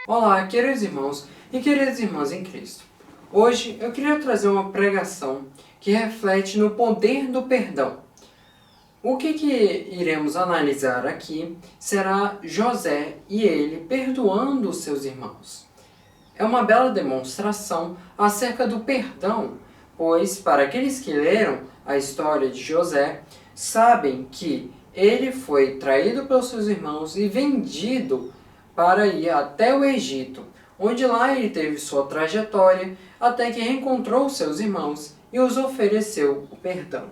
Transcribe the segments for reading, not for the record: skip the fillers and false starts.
Olá, queridos irmãos e queridas irmãs em Cristo. Hoje eu queria trazer uma pregação que reflete no poder do perdão. O que iremos analisar aqui será José e ele perdoando os seus irmãos. É uma bela demonstração acerca do perdão, pois para aqueles que leram a história de José, sabem que ele foi traído pelos seus irmãos e vendido para ir até o Egito, onde lá ele teve sua trajetória até que reencontrou seus irmãos e os ofereceu o perdão.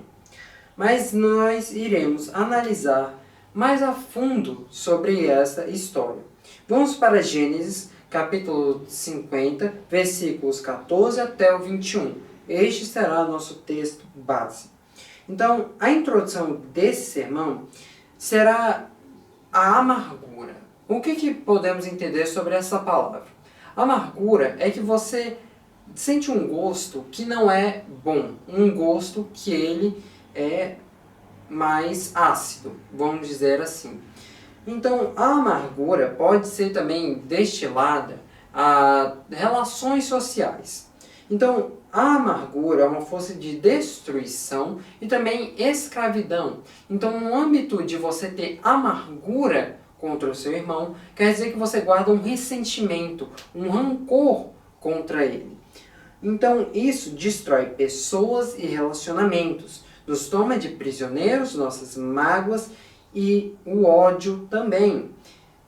Mas nós iremos analisar mais a fundo sobre essa história. Vamos para Gênesis, capítulo 50, versículos 14 até o 21. Este será nosso texto base. Então, a introdução desse sermão será a amargura. O que podemos entender sobre essa palavra? Amargura é que você sente um gosto que não é bom, um gosto que ele é mais ácido, vamos dizer assim. Então, a amargura pode ser também destilada a relações sociais. Então, a amargura é uma força de destruição e também escravidão. Então, no âmbito de você ter amargura contra o seu irmão, quer dizer que você guarda um ressentimento, um rancor contra ele. Então, isso destrói pessoas e relacionamentos, nos toma de prisioneiros, nossas mágoas e o ódio também.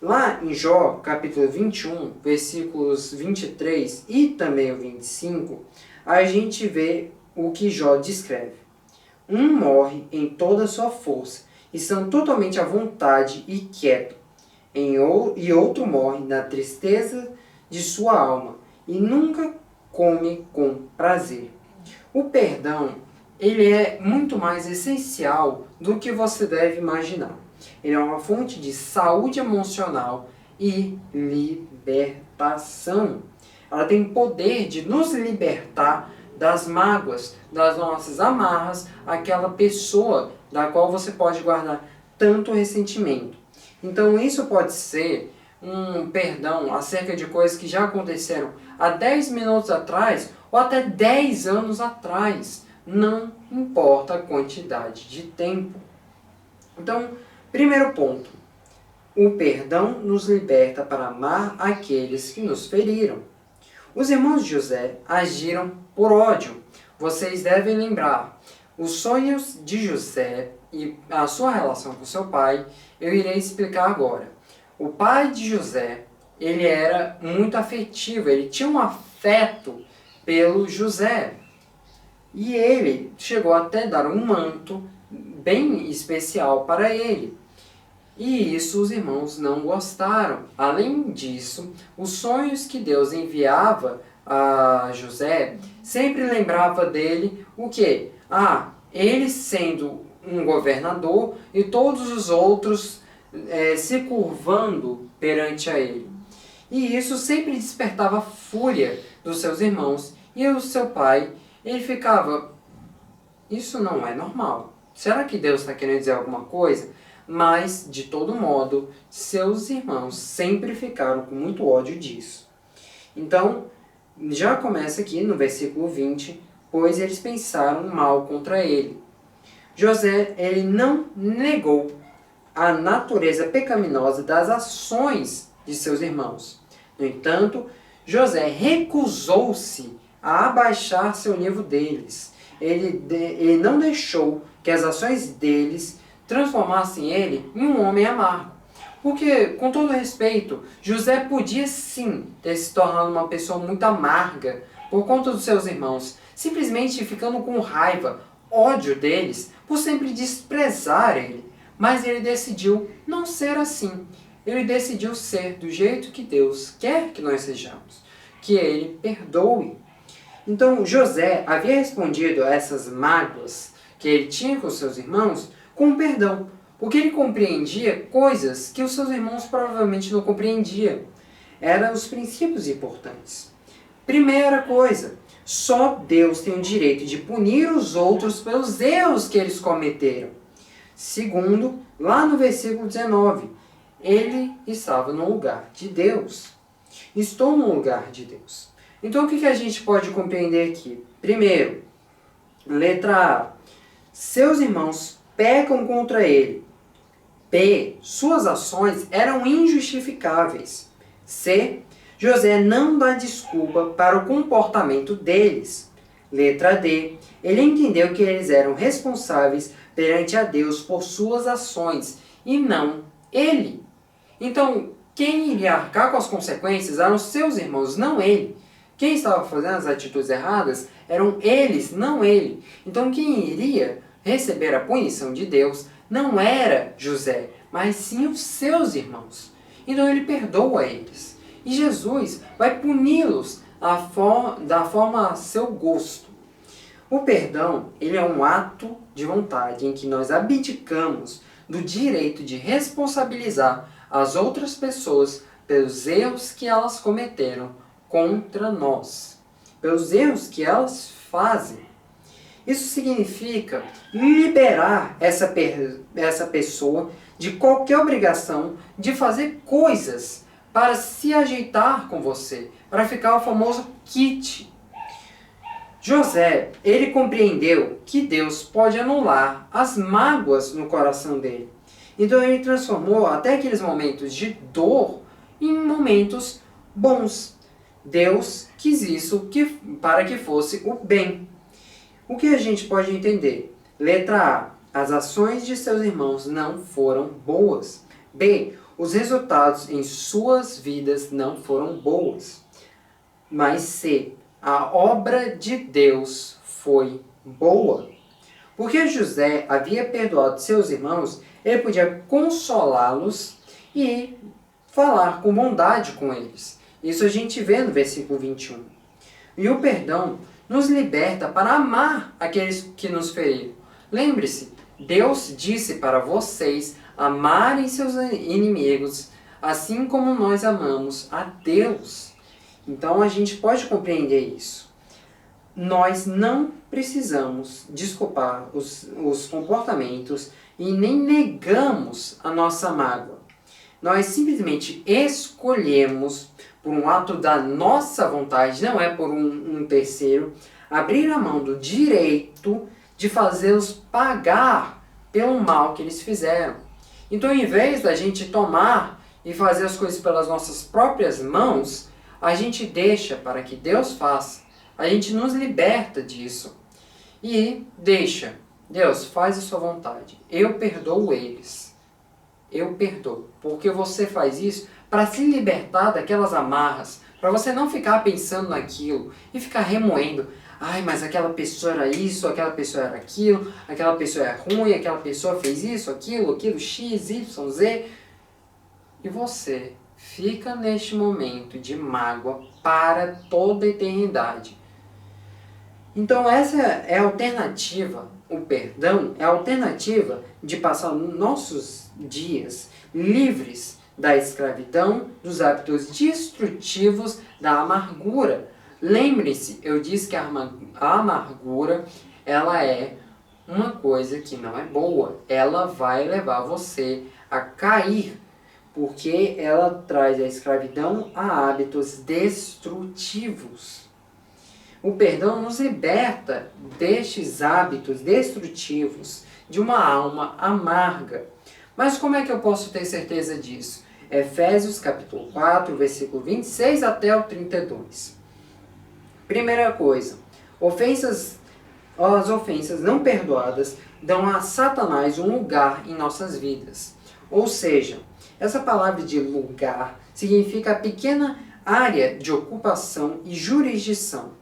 Lá em Jó, capítulo 21, versículos 23 e também o 25, a gente vê o que Jó descreve. Um morre em toda a sua força, e estão totalmente à vontade e quieto, e outro morre na tristeza de sua alma, e nunca come com prazer. O perdão, ele é muito mais essencial do que você deve imaginar. Ele é uma fonte de saúde emocional e libertação. Ela tem poder de nos libertar das mágoas, das nossas amarras, aquela pessoa da qual você pode guardar tanto ressentimento. Então isso pode ser um perdão acerca de coisas que já aconteceram há 10 minutos atrás ou até 10 anos atrás. Não importa a quantidade de tempo. Então, primeiro ponto. O perdão nos liberta para amar aqueles que nos feriram. Os irmãos de José agiram por ódio. Vocês devem lembrar, os sonhos de José e a sua relação com seu pai, eu irei explicar agora. O pai de José, ele era muito afetivo, ele tinha um afeto pelo José. E ele chegou até dar um manto bem especial para ele. E isso os irmãos não gostaram. Além disso, os sonhos que Deus enviava a José sempre lembrava dele o quê? Ele sendo um governador e todos os outros se curvando perante a ele. E isso sempre despertava a fúria dos seus irmãos. E o seu pai, ele ficava, isso não é normal. Será que Deus está querendo dizer alguma coisa? Mas, de todo modo, seus irmãos sempre ficaram com muito ódio disso. Então, já começa aqui no versículo 20, pois eles pensaram mal contra ele. José, ele não negou a natureza pecaminosa das ações de seus irmãos. No entanto, José recusou-se a abaixar seu nível deles. Ele não deixou que as ações deles transformassem ele em um homem amargo. Porque, com todo respeito, José podia sim ter se tornado uma pessoa muito amarga por conta dos seus irmãos, simplesmente ficando com raiva, ódio deles, por sempre desprezar ele. Mas ele decidiu não ser assim. Ele decidiu ser do jeito que Deus quer que nós sejamos, que ele perdoe. Então José havia respondido a essas mágoas que ele tinha com seus irmãos com perdão, porque ele compreendia coisas que os seus irmãos provavelmente não compreendiam. Eram os princípios importantes. Primeira coisa, só Deus tem o direito de punir os outros pelos erros que eles cometeram. Segundo, lá no versículo 19, ele estava no lugar de Deus. Estou no lugar de Deus. Então o que a gente pode compreender aqui? Primeiro, letra A. Seus irmãos pecam contra ele. B. Suas ações eram injustificáveis. C. José não dá desculpa para o comportamento deles. Letra D. Ele entendeu que eles eram responsáveis perante a Deus por suas ações e não ele. Então, quem iria arcar com as consequências eram seus irmãos, não ele. Quem estava fazendo as atitudes erradas eram eles, não ele. Então, quem iria receber a punição de Deus não era José, mas sim os seus irmãos. Então, ele perdoa eles. E Jesus vai puni-los da forma a seu gosto. O perdão, ele é um ato de vontade em que nós abdicamos do direito de responsabilizar as outras pessoas pelos erros que elas cometeram contra nós, pelos erros que elas fazem. Isso significa liberar essa pessoa de qualquer obrigação de fazer coisas para se ajeitar com você, para ficar o famoso kit. José, ele compreendeu que Deus pode anular as mágoas no coração dele. Então ele transformou até aqueles momentos de dor em momentos bons. Deus quis isso para que fosse o bem. O que a gente pode entender? Letra A. As ações de seus irmãos não foram boas. B. Os resultados em suas vidas não foram boas. Mas C. A obra de Deus foi boa. Porque José havia perdoado seus irmãos, ele podia consolá-los e falar com bondade com eles. Isso a gente vê no versículo 21. E o perdão nos liberta para amar aqueles que nos feriram. Lembre-se, Deus disse para vocês amarem seus inimigos, assim como nós amamos a Deus. Então a gente pode compreender isso. Nós não precisamos desculpar os comportamentos e nem negamos a nossa mágoa. Nós simplesmente escolhemos, por um ato da nossa vontade, não é por um terceiro, abrir a mão do direito de fazê-los pagar pelo mal que eles fizeram. Então, em vez da gente tomar e fazer as coisas pelas nossas próprias mãos, a gente deixa para que Deus faça. A gente nos liberta disso. E deixa. Deus, faz a sua vontade. Eu perdoo eles. Eu perdoo. Porque você faz isso para se libertar daquelas amarras. Para você não ficar pensando naquilo e ficar remoendo. Ai, mas aquela pessoa era isso, aquela pessoa era aquilo, aquela pessoa é ruim, aquela pessoa fez isso, aquilo, X, Y, Z. E você fica neste momento de mágoa para toda a eternidade. Então essa é a alternativa, o perdão é a alternativa de passar nossos dias livres da escravidão, dos hábitos destrutivos, da amargura. Lembre-se, eu disse que a amargura, ela é uma coisa que não é boa. Ela vai levar você a cair, porque ela traz a escravidão a hábitos destrutivos. O perdão nos liberta destes hábitos destrutivos, de uma alma amarga. Mas como é que eu posso ter certeza disso? Efésios capítulo 4, versículo 26 até o 32. Primeira coisa, as ofensas não perdoadas dão a Satanás um lugar em nossas vidas. Ou seja, essa palavra de lugar significa a pequena área de ocupação e jurisdição.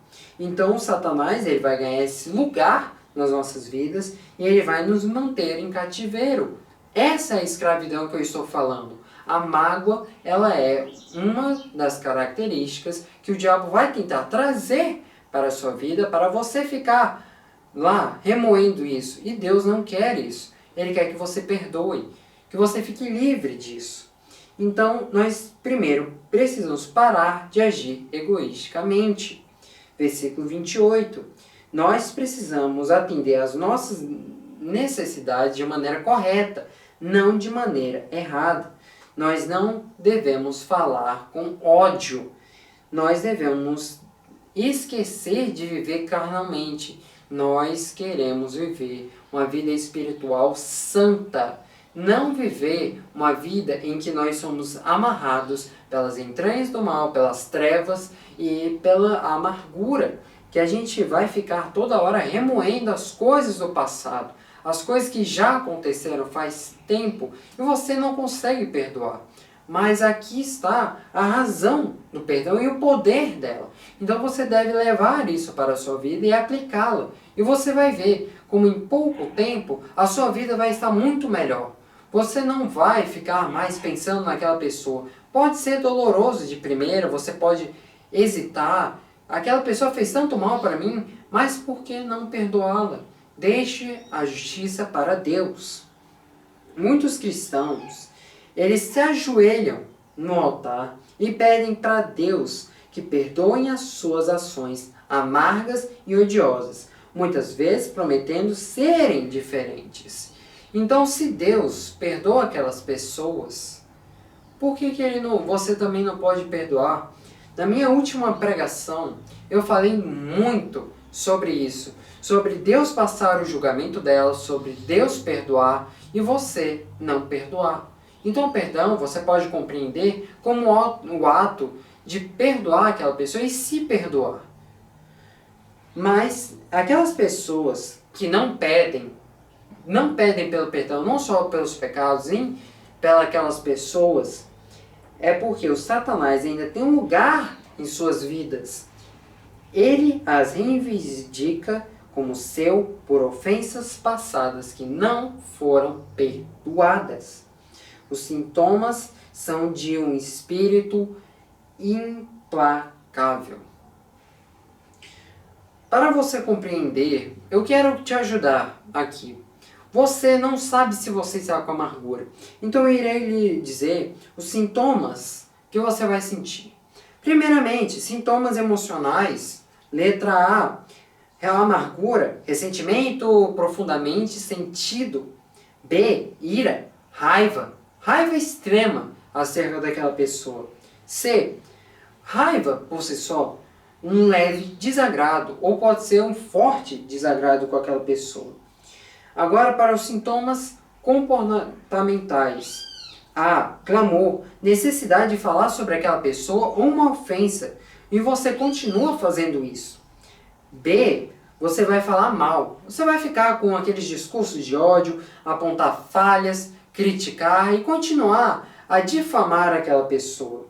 Então, o Satanás ele vai ganhar esse lugar nas nossas vidas e ele vai nos manter em cativeiro. Essa é a escravidão que eu estou falando. A mágoa, ela é uma das características que o diabo vai tentar trazer para a sua vida, para você ficar lá remoendo isso. E Deus não quer isso. Ele quer que você perdoe, que você fique livre disso. Então, nós primeiro precisamos parar de agir egoisticamente. Versículo 28. Nós precisamos atender às nossas necessidades de maneira correta, não de maneira errada. Nós não devemos falar com ódio. Nós devemos esquecer de viver carnalmente. Nós queremos viver uma vida espiritual santa. Não viver uma vida em que nós somos amarrados pelas entranhas do mal, pelas trevas e pela amargura, que a gente vai ficar toda hora remoendo as coisas do passado, as coisas que já aconteceram faz tempo e você não consegue perdoar. Mas aqui está a razão do perdão e o poder dela. Então você deve levar isso para a sua vida e aplicá-la. E você vai ver como em pouco tempo a sua vida vai estar muito melhor. Você não vai ficar mais pensando naquela pessoa. Pode ser doloroso de primeira, você pode hesitar. Aquela pessoa fez tanto mal para mim, mas por que não perdoá-la? Deixe a justiça para Deus. Muitos cristãos, eles se ajoelham no altar e pedem para Deus que perdoem as suas ações amargas e odiosas, muitas vezes prometendo serem diferentes. Então, se Deus perdoa aquelas pessoas, por que você também não pode perdoar? Na minha última pregação, eu falei muito sobre isso, sobre Deus passar o julgamento delas, sobre Deus perdoar e você não perdoar. Então o perdão você pode compreender como o ato de perdoar aquela pessoa e se perdoar. Mas aquelas pessoas que não pedem pelo perdão, não só pelos pecados, sim, pelas aquelas pessoas, é porque o Satanás ainda tem um lugar em suas vidas. Ele as reivindica como seu por ofensas passadas que não foram perdoadas. Os sintomas são de um espírito implacável. Para você compreender, eu quero te ajudar aqui. Você não sabe se você está com amargura. Então eu irei lhe dizer os sintomas que você vai sentir. Primeiramente, sintomas emocionais. Letra A, é a amargura, ressentimento profundamente sentido. B, ira, raiva extrema acerca daquela pessoa. C, raiva por si só, um leve desagrado, ou pode ser um forte desagrado com aquela pessoa. Agora para os sintomas comportamentais. A, clamor, necessidade de falar sobre aquela pessoa ou uma ofensa, e você continua fazendo isso. B, você vai falar mal. Você vai ficar com aqueles discursos de ódio, apontar falhas, criticar e continuar a difamar aquela pessoa.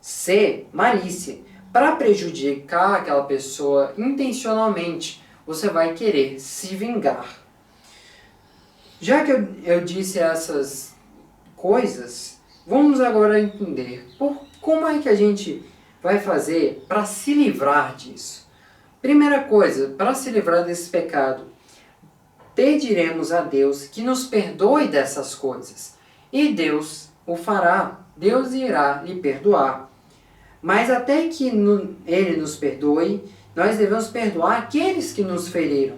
C, malícia. Para prejudicar aquela pessoa intencionalmente, você vai querer se vingar. Já que eu disse essas coisas, vamos agora entender como é que a gente vai fazer para se livrar disso. Primeira coisa, para se livrar desse pecado, pediremos a Deus que nos perdoe dessas coisas. E Deus o fará, Deus irá lhe perdoar. Mas até que Ele nos perdoe, nós devemos perdoar aqueles que nos feriram.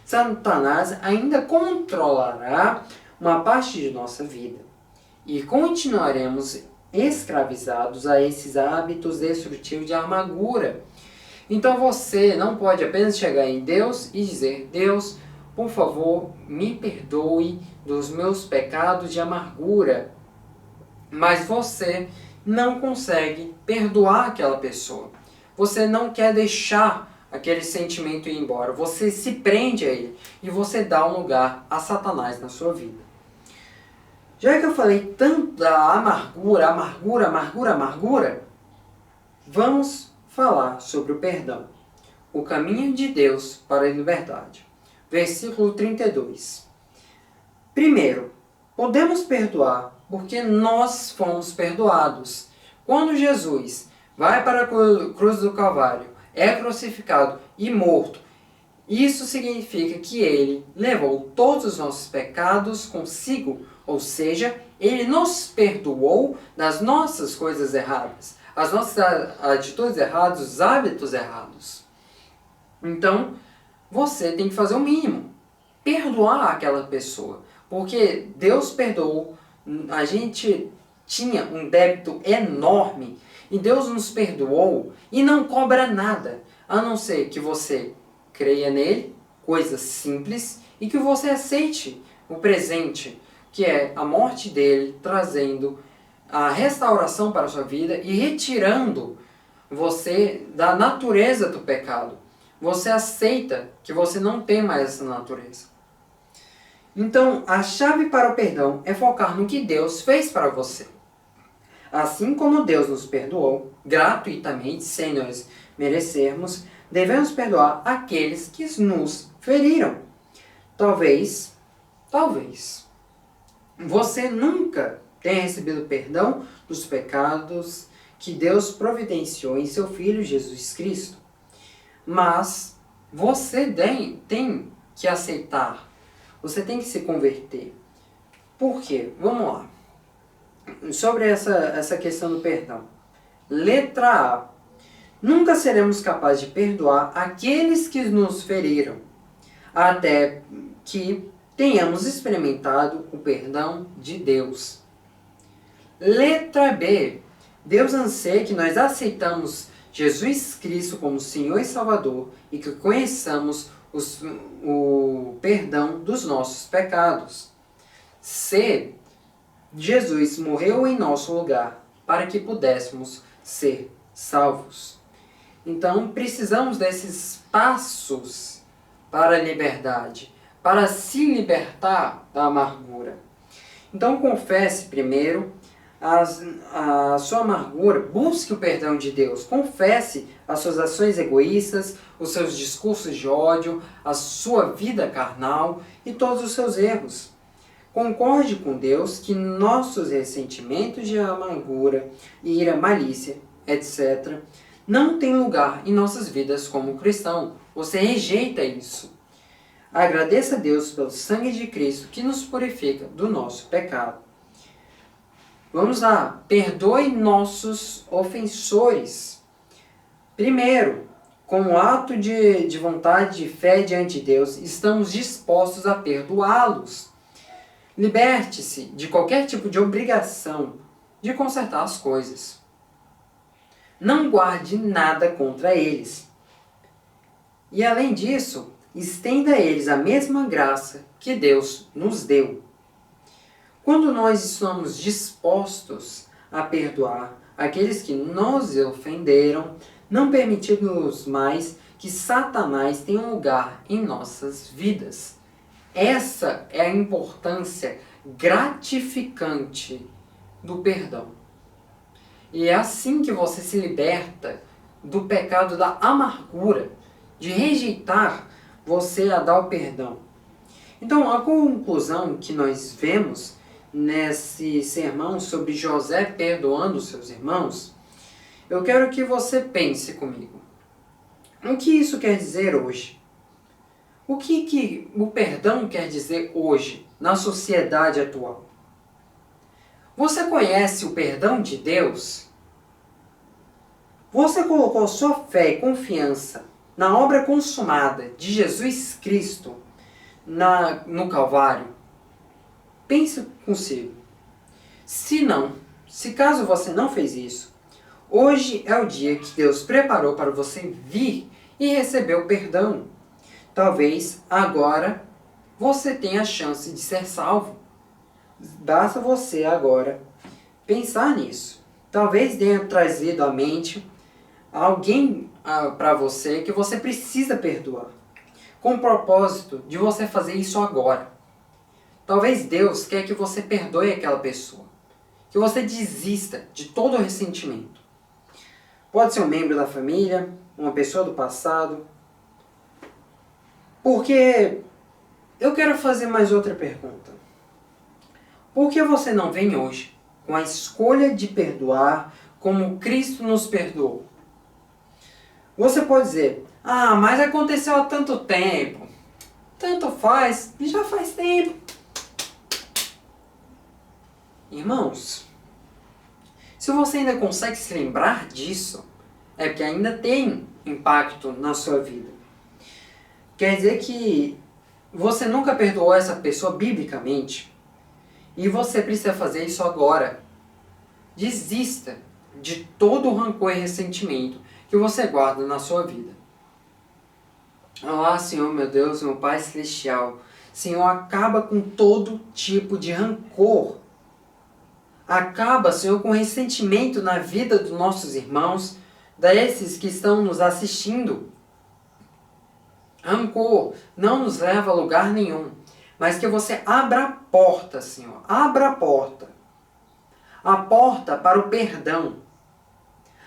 Satanás ainda controlará uma parte de nossa vida. E continuaremos escravizados a esses hábitos destrutivos de amargura. Então você não pode apenas chegar em Deus e dizer: Deus, por favor, me perdoe dos meus pecados de amargura. Mas você não consegue perdoar aquela pessoa. Você não quer deixar aquele sentimento ir embora. Você se prende a ele e você dá um lugar a Satanás na sua vida. Já que eu falei tanto da amargura, vamos falar sobre o perdão. O caminho de Deus para a liberdade. Versículo 32. Primeiro, podemos perdoar porque nós fomos perdoados. Quando Jesus vai para a cruz do Calvário, é crucificado e morto, isso significa que ele levou todos os nossos pecados consigo, ou seja, ele nos perdoou das nossas coisas erradas, as nossas atitudes erradas, os hábitos errados. Então, você tem que fazer o mínimo, perdoar aquela pessoa, porque Deus perdoou, a gente tinha um débito enorme e Deus nos perdoou e não cobra nada, a não ser que você creia nele, coisas simples, e que você aceite o presente, que é a morte dele, trazendo a restauração para a sua vida e retirando você da natureza do pecado. Você aceita que você não tem mais essa natureza. Então, a chave para o perdão é focar no que Deus fez para você. Assim como Deus nos perdoou gratuitamente, sem nós merecermos, devemos perdoar aqueles que nos feriram. Talvez você nunca tenha recebido perdão dos pecados que Deus providenciou em seu Filho Jesus Cristo. Mas você tem que aceitar, você tem que se converter. Por quê? Vamos lá. Sobre essa questão do perdão. Letra A. Nunca seremos capazes de perdoar aqueles que nos feriram, até que tenhamos experimentado o perdão de Deus. Letra B. Deus anseia que nós aceitamos Jesus Cristo como Senhor e Salvador e que conheçamos o perdão dos nossos pecados. C. Jesus morreu em nosso lugar para que pudéssemos ser salvos. Então, precisamos desses passos para a liberdade, para se libertar da amargura. Então, confesse primeiro a sua amargura, busque o perdão de Deus, confesse as suas ações egoístas, os seus discursos de ódio, a sua vida carnal e todos os seus erros. Concorde com Deus que nossos ressentimentos de amargura, ira, malícia, etc., não têm lugar em nossas vidas como cristão. Você rejeita isso. Agradeça a Deus pelo sangue de Cristo que nos purifica do nosso pecado. Vamos lá. Perdoe nossos ofensores. Primeiro, com um ato de vontade, de fé diante de Deus, estamos dispostos a perdoá-los. Liberte-se de qualquer tipo de obrigação de consertar as coisas. Não guarde nada contra eles. E além disso, estenda a eles a mesma graça que Deus nos deu. Quando nós estamos dispostos a perdoar aqueles que nos ofenderam, não permitimos mais que Satanás tenha um lugar em nossas vidas. Essa é a importância gratificante do perdão. E é assim que você se liberta do pecado da amargura, de rejeitar você a dar o perdão. Então, a conclusão que nós vemos nesse sermão sobre José perdoando seus irmãos, eu quero que você pense comigo. O que isso quer dizer hoje? O que o perdão quer dizer hoje, na sociedade atual? Você conhece o perdão de Deus? Você colocou sua fé e confiança na obra consumada de Jesus Cristo no Calvário? Pense consigo. Se caso você não fez isso, hoje é o dia que Deus preparou para você vir e receber o perdão. Talvez agora você tenha a chance de ser salvo. Basta você agora pensar nisso. Talvez tenha trazido à mente alguém para você que você precisa perdoar, com o propósito de você fazer isso agora. Talvez Deus quer que você perdoe aquela pessoa, que você desista de todo o ressentimento. Pode ser um membro da família, uma pessoa do passado. Porque eu quero fazer mais outra pergunta. Por que você não vem hoje com a escolha de perdoar como Cristo nos perdoou? Você pode dizer, mas aconteceu há tanto tempo. Tanto faz, já faz tempo. Irmãos, se você ainda consegue se lembrar disso, é porque ainda tem impacto na sua vida. Quer dizer que você nunca perdoou essa pessoa biblicamente e você precisa fazer isso agora. Desista de todo o rancor e ressentimento que você guarda na sua vida. Ah, Senhor, meu Deus, meu Pai Celestial, Senhor, acaba com todo tipo de rancor. Acaba, Senhor, com ressentimento na vida dos nossos irmãos, desses que estão nos assistindo. Rancor não nos leva a lugar nenhum, mas que você abra a porta, Senhor, abra a porta para o perdão,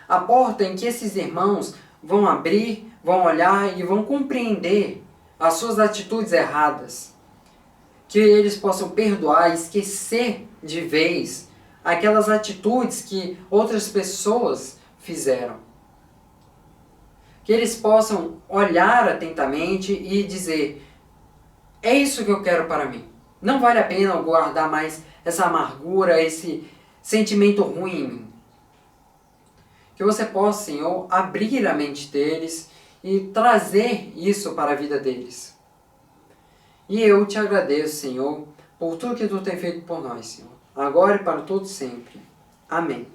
a porta em que esses irmãos vão abrir, vão olhar e vão compreender as suas atitudes erradas, que eles possam perdoar e esquecer de vez aquelas atitudes que outras pessoas fizeram. Que eles possam olhar atentamente e dizer: é isso que eu quero para mim. Não vale a pena eu guardar mais essa amargura, esse sentimento ruim em mim. Que você possa, Senhor, abrir a mente deles e trazer isso para a vida deles. E eu te agradeço, Senhor, por tudo que tu tem feito por nós, Senhor, agora e para todo sempre. Amém.